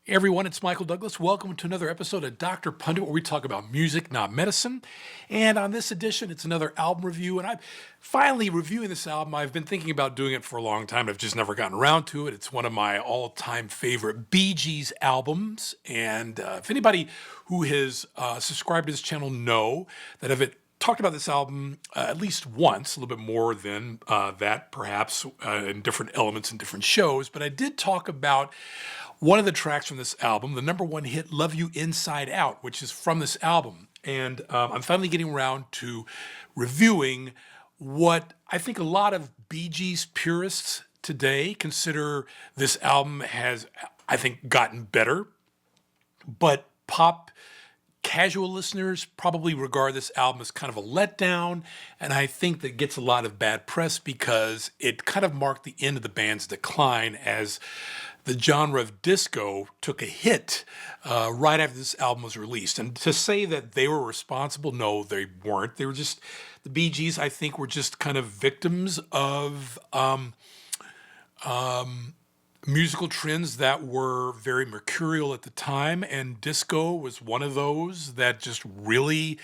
Hey everyone, it's Michael Douglas. Welcome to another episode of Dr. Pundit, where we talk about music, not medicine. And on this edition, it's another album review. And I'm finally reviewing this album. I've been thinking about doing it for a long time. I've just never gotten around to it. It's one of my all-time favorite Bee Gees albums. And if anybody who has subscribed to this channel know that I've talked about this album at least once, a little bit more than that, perhaps, in different elements and different shows. But I did talk about one of the tracks from this album, the number one hit, Love You Inside Out, which is from this album. And I'm finally getting around to reviewing what I think a lot of Bee Gees purists today consider this album has, I think, gotten better. But pop casual listeners probably regard this album as kind of a letdown, and I think that gets a lot of bad press because it kind of marked the end of the band's decline as the genre of disco took a hit right after this album was released. And to say that they were responsible, no, they weren't. They were just, the Bee Gees, I think, were just kind of victims of musical trends that were very mercurial at the time, and disco was one of those that just really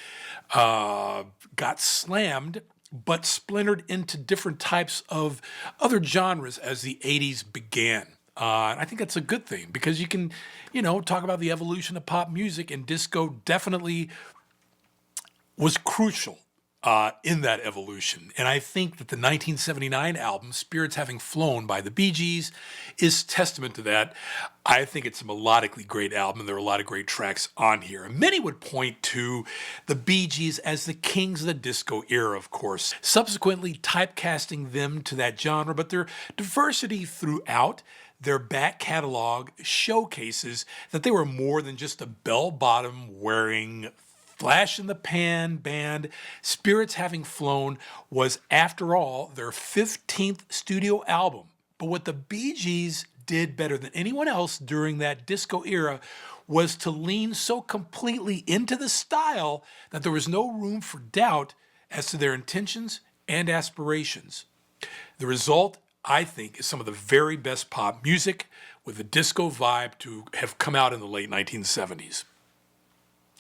got slammed, but splintered into different types of other genres as the 80s began. And I think that's a good thing because you can, talk about the evolution of pop music, and disco definitely was crucial in that evolution. And I think that the 1979 album, Spirits Having Flown by the Bee Gees, is testament to that. I think it's a melodically great album, and there are a lot of great tracks on here. And many would point to the Bee Gees as the kings of the disco era, of course, subsequently typecasting them to that genre, but their diversity throughout their back catalog showcases that they were more than just a bell-bottom wearing flash in the pan band. Spirits Having Flown was, after all, their 15th studio album. But what the Bee Gees did better than anyone else during that disco era was to lean so completely into the style that there was no room for doubt as to their intentions and aspirations. The result, I think, is some of the very best pop music with a disco vibe to have come out in the late 1970s.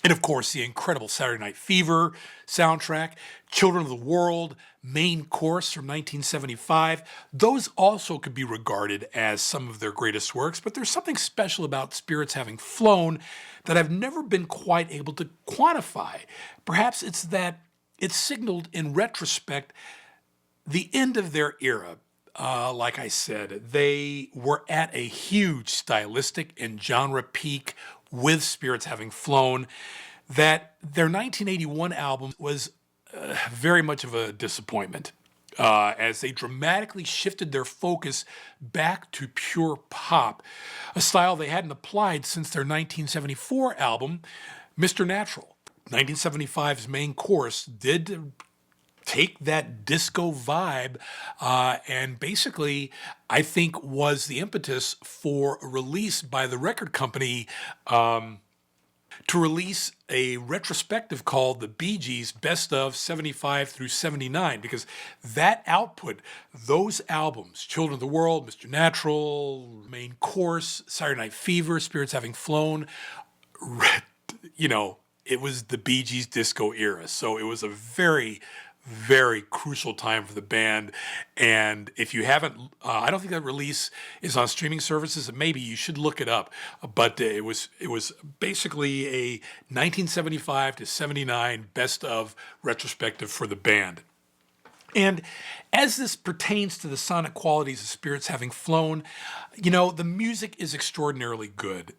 And of course, the incredible Saturday Night Fever soundtrack, Children of the World, Main Course from 1975. Those also could be regarded as some of their greatest works, but there's something special about Spirits Having Flown that I've never been quite able to quantify. Perhaps it's that it signaled in retrospect the end of their era. Like I said, they were at a huge stylistic and genre peak with Spirits Having Flown, that their 1981 album was very much of a disappointment, as they dramatically shifted their focus back to pure pop, a style they hadn't applied since their 1974 album, Mr. Natural. 1975's Main Course did take that disco vibe and basically, I think, was the impetus for a release by the record company to release a retrospective called the Bee Gees Best of 75 through 79, because that output, those albums, Children of the World, Mr. Natural, Main Course, Saturday Night Fever, Spirits Having Flown, it was the Bee Gees disco era. So it was a very, very crucial time for the band. And if you haven't, I don't think that release is on streaming services. Maybe you should look it up. But it was basically a 1975 to 79 best of retrospective for the band. And as this pertains to the sonic qualities of Spirits Having Flown, the music is extraordinarily good.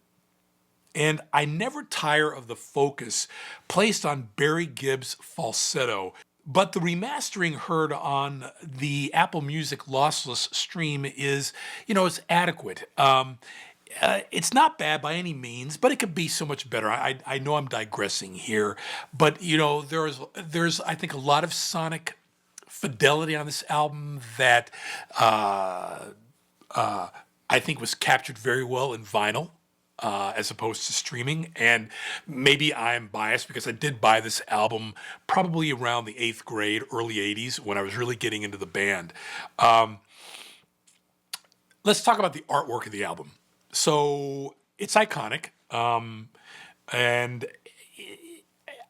And I never tire of the focus placed on Barry Gibb's falsetto. But the remastering heard on the Apple Music lossless stream is, it's adequate. It's not bad by any means, but it could be so much better. I know I'm digressing here, but there's I think a lot of sonic fidelity on this album that I think was captured very well in vinyl. As opposed to streaming. And maybe I'm biased because I did buy this album probably around the 8th grade, early 80s, when I was really getting into the band. Let's talk about the artwork of the album. So It's iconic. And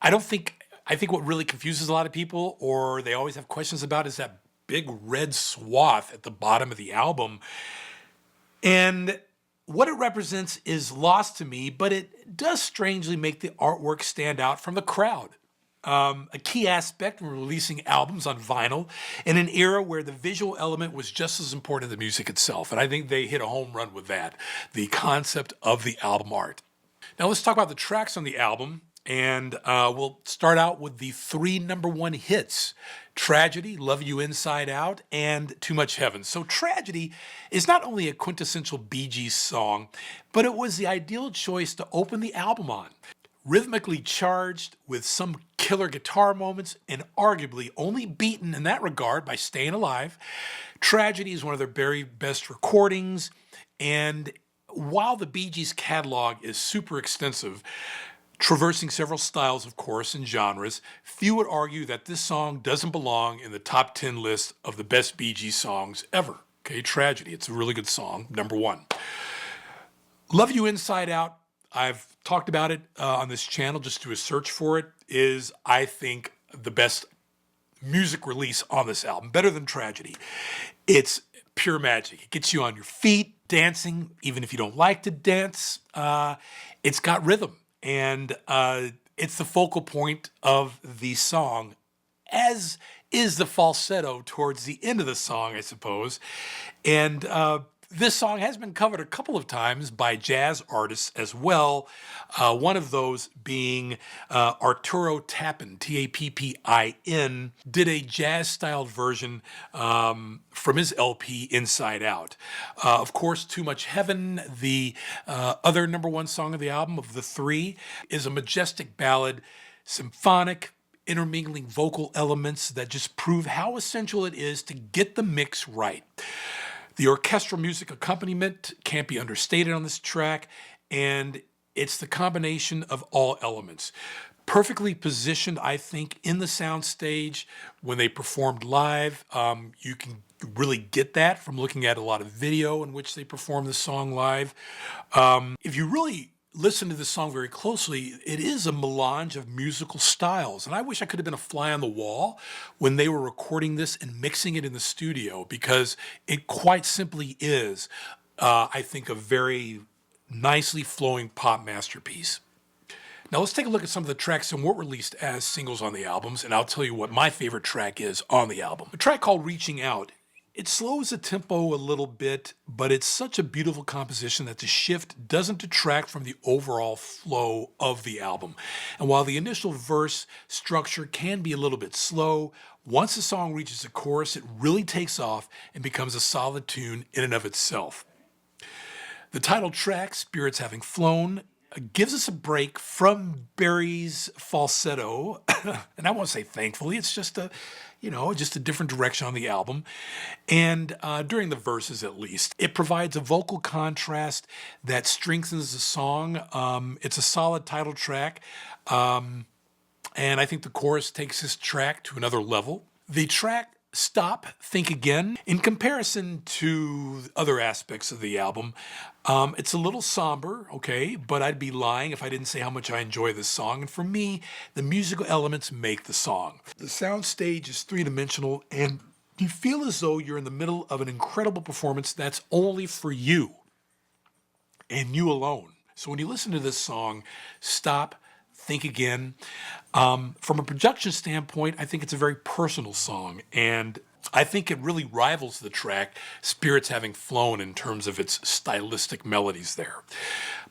I think what really confuses a lot of people, or they always have questions about, is that big red swath at the bottom of the album. And what it represents is lost to me, but it does strangely make the artwork stand out from the crowd. A key aspect when releasing albums on vinyl in an era where the visual element was just as important as the music itself. And I think they hit a home run with that, the concept of the album art. Now let's talk about the tracks on the album. And we'll start out with the three #1 hits: Tragedy, Love You Inside Out, and Too Much Heaven. So Tragedy is not only a quintessential Bee Gees song, but it was the ideal choice to open the album on. Rhythmically charged with some killer guitar moments and arguably only beaten in that regard by Staying Alive, Tragedy is one of their very best recordings. And while the Bee Gees catalog is super extensive, traversing several styles, of course, and genres, few would argue that this song doesn't belong in the top 10 list of the best Bee Gees songs ever. Okay, Tragedy. It's a really good song, #1. Love You Inside Out, I've talked about it on this channel, just do a search for it, is, I think, the best music release on this album, better than Tragedy. It's pure magic. It gets you on your feet, dancing, even if you don't like to dance. It's got rhythm. And it's the focal point of the song, as is the falsetto towards the end of the song, I suppose. And this song has been covered a couple of times by jazz artists as well. One of those being Arturo Tappin, Tappin, did a jazz-styled version from his LP Inside Out. Of course, Too Much Heaven, the other #1 song of the album of the three, is a majestic ballad, symphonic, intermingling vocal elements that just prove how essential it is to get the mix right. The orchestral music accompaniment can't be understated on this track, and it's the combination of all elements. Perfectly positioned, I think, in the soundstage when they performed live. You can really get that from looking at a lot of video in which they perform the song live. If you really listen to this song very closely, it is a melange of musical styles. And I wish I could have been a fly on the wall when they were recording this and mixing it in the studio, because it quite simply is, I think, a very nicely flowing pop masterpiece. Now let's take a look at some of the tracks that weren't released as singles on the albums, and I'll tell you what my favorite track is on the album. A track called Reaching Out. It slows the tempo a little bit, but it's such a beautiful composition that the shift doesn't detract from the overall flow of the album. And while the initial verse structure can be a little bit slow, once the song reaches the chorus, it really takes off and becomes a solid tune in and of itself. The title track, Spirits Having Flown, gives us a break from Barry's falsetto, and I won't say thankfully, it's just just a different direction on the album. And during the verses, at least, it provides a vocal contrast that strengthens the song. It's a solid title track, and I think the chorus takes this track to another level. The track Stop, Think Again, in comparison to other aspects of the album, it's a little somber, okay, but I'd be lying if I didn't say how much I enjoy this song. And for me, the musical elements make the song. The sound stage is three-dimensional, and you feel as though you're in the middle of an incredible performance that's only for you and you alone. So when you listen to this song, Stop, Think Again. From a production standpoint, I think it's a very personal song, and I think it really rivals the track Spirits Having Flown in terms of its stylistic melodies there.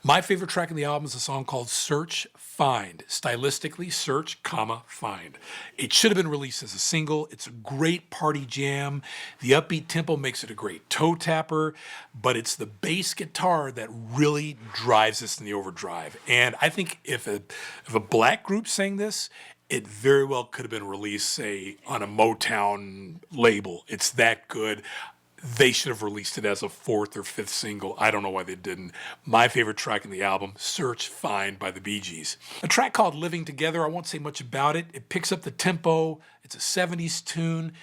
My favorite track in the album is a song called Search, Find. Stylistically, search, comma, find. It should have been released as a single. It's a great party jam. The upbeat tempo makes it a great toe tapper, but it's the bass guitar that really drives this in the overdrive. And I think if a black group sang this, it very well could have been released, say, on a Motown label. It's that good. They should have released it as a 4th or 5th single. I don't know why they didn't. My favorite track in the album, Search, Find by the Bee Gees. A track called Living Together, I won't say much about it. It picks up the tempo. It's a 70s tune.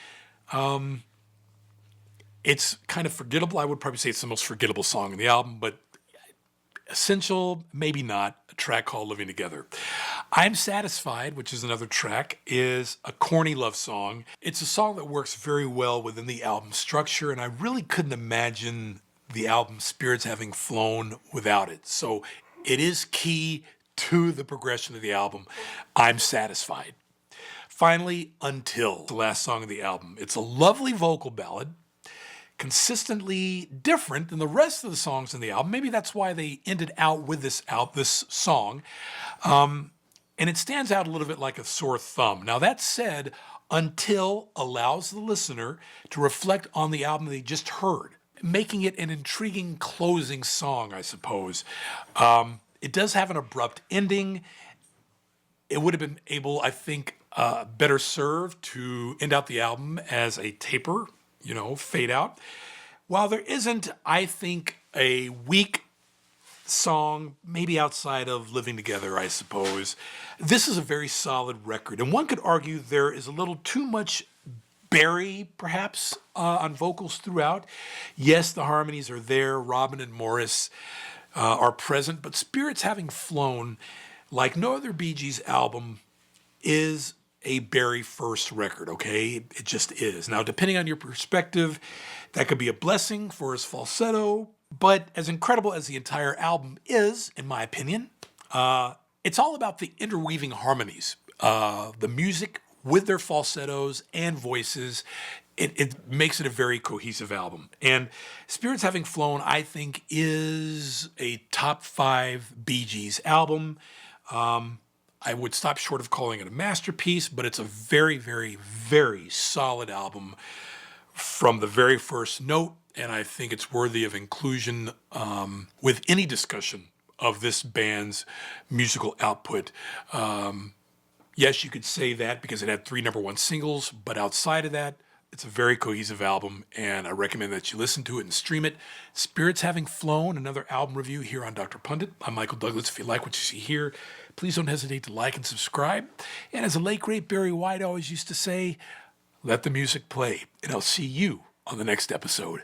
It's kind of forgettable. I would probably say it's the most forgettable song in the album, but Essential, maybe not, a track called Living Together. I'm Satisfied, which is another track, is a corny love song. It's a song that works very well within the album structure, and I really couldn't imagine the album Spirits Having Flown without it. So it is key to the progression of the album. I'm Satisfied. Finally, Until, the last song of the album. It's a lovely vocal ballad, consistently different than the rest of the songs in the album. Maybe that's why they ended out with this song. And it stands out a little bit like a sore thumb. Now, that said, Until allows the listener to reflect on the album they just heard, making it an intriguing closing song, I suppose. It does have an abrupt ending. It would have been able, I think, better served to end out the album as a taper, fade out. While there isn't, I think, a weak song, maybe outside of Living Together, I suppose, this is a very solid record. And one could argue there is a little too much Barry, perhaps, on vocals throughout. Yes, the harmonies are there. Robin and Morris are present. But Spirits Having Flown, like no other Bee Gees album, is a Barry first record, okay? It just is. Now, depending on your perspective, that could be a blessing for his falsetto, but as incredible as the entire album is, in my opinion, it's all about the interweaving harmonies. The music with their falsettos and voices, it makes it a very cohesive album. And Spirits Having Flown, I think, is a top 5 Bee Gees album. I would stop short of calling it a masterpiece, but it's a very, very, very solid album from the very first note, and I think it's worthy of inclusion with any discussion of this band's musical output. Yes, you could say that because it had 3 number 1 singles, but outside of that, it's a very cohesive album, and I recommend that you listen to it and stream it. Spirits Having Flown, another album review here on Dr. Pundit. I'm Michael Douglas. If you like what you see here, please don't hesitate to like and subscribe. And as the late, great Barry White always used to say, let the music play, and I'll see you on the next episode.